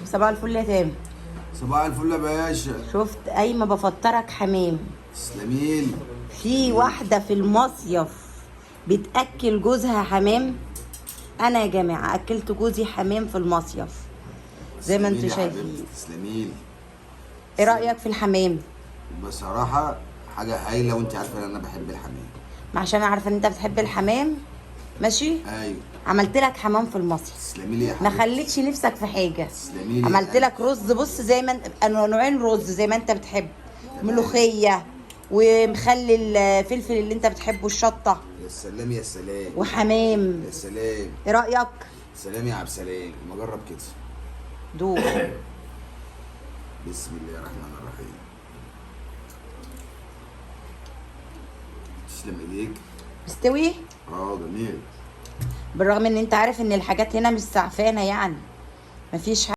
صباح الفل يا تامر. صباح الفل يا باشا. شفت قايمه بفطرك حمام. تسلميلي. في واحده في المصيف بتاكل جوزها حمام. انا يا جماعه اكلت جوزي حمام في المصيف زي ما انتوا شايفين. تسلميلي. ايه رايك في الحمام؟ بصراحه حاجه هايله، وانت عارفه ان انا بحب الحمام. ما عشان انا عارفه ان انت بتحب الحمام. ماشي. ايوه. عملت لك حمام في المصيف. تسلميلي يا ما حبيبتي. خليتش نفسك في حاجه. تسلميلي. عملت لك رز، بص زي ما نوعين رز زي ما انت بتحب. ملوخيه ومخلل فلفل اللي انت بتحبه، الشطه. يا سلام يا سلام. وحمام. يا سلام. ايه رايك؟ سلام يا عبد السلام، ما اجرب كده. دوق. بسم الله الرحمن الرحيم. تسلم ايديك. مستوي. جميل. بالرغم ان انت عارف ان الحاجات هنا مش سعفانه يعني. مفيش